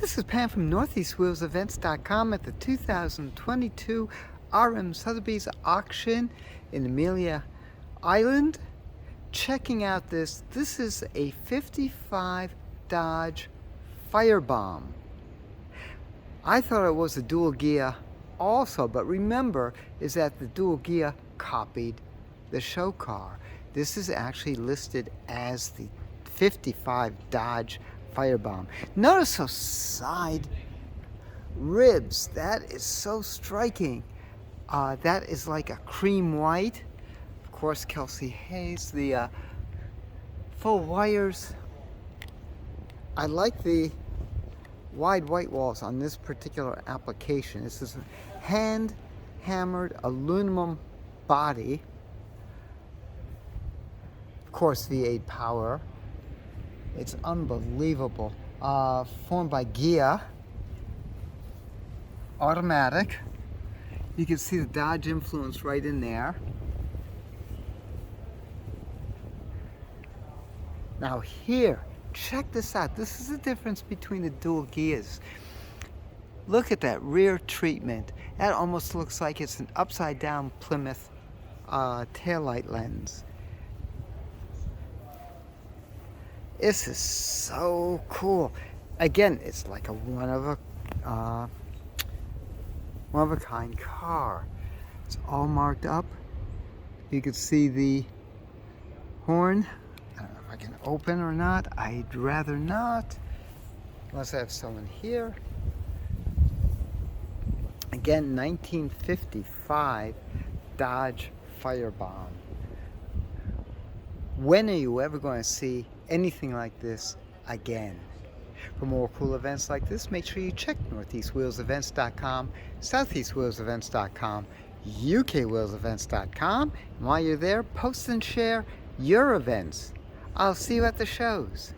This is Pam from NortheastWheelsEvents.com at the 2022 RM Sotheby's auction in Amelia Island. Checking out this is a 55 Dodge Firebomb. I thought it was a dual Ghia also, but remember is that the dual Ghia copied the show car. This is actually listed as the 55 Dodge Firebomb. Notice those side ribs. That is so striking. That is like a cream white. Of course, Kelsey Hayes. The full wires. I like the wide white walls on this particular application. This is a hand hammered aluminum body. Of course, V8 power. It's unbelievable. Formed by Ghia. Automatic. You can see the Dodge influence right in there. Now here, check this out. This is the difference between the dual Ghias. Look at that rear treatment. That almost looks like it's an upside down Plymouth taillight lens. This is so cool. Again, it's like a one of a kind car. It's all marked up. You can see the horn. I don't know if I can open or not. I'd rather not, unless I have someone here. Again, 1955 Dodge Firebomb. When are you ever going to see anything like this again? For more cool events like this, make sure you check NortheastWheelsEvents.com, SoutheastWheelsEvents.com, UKWheelsEvents.com. And while you're there, post and share your events. I'll see you at the shows.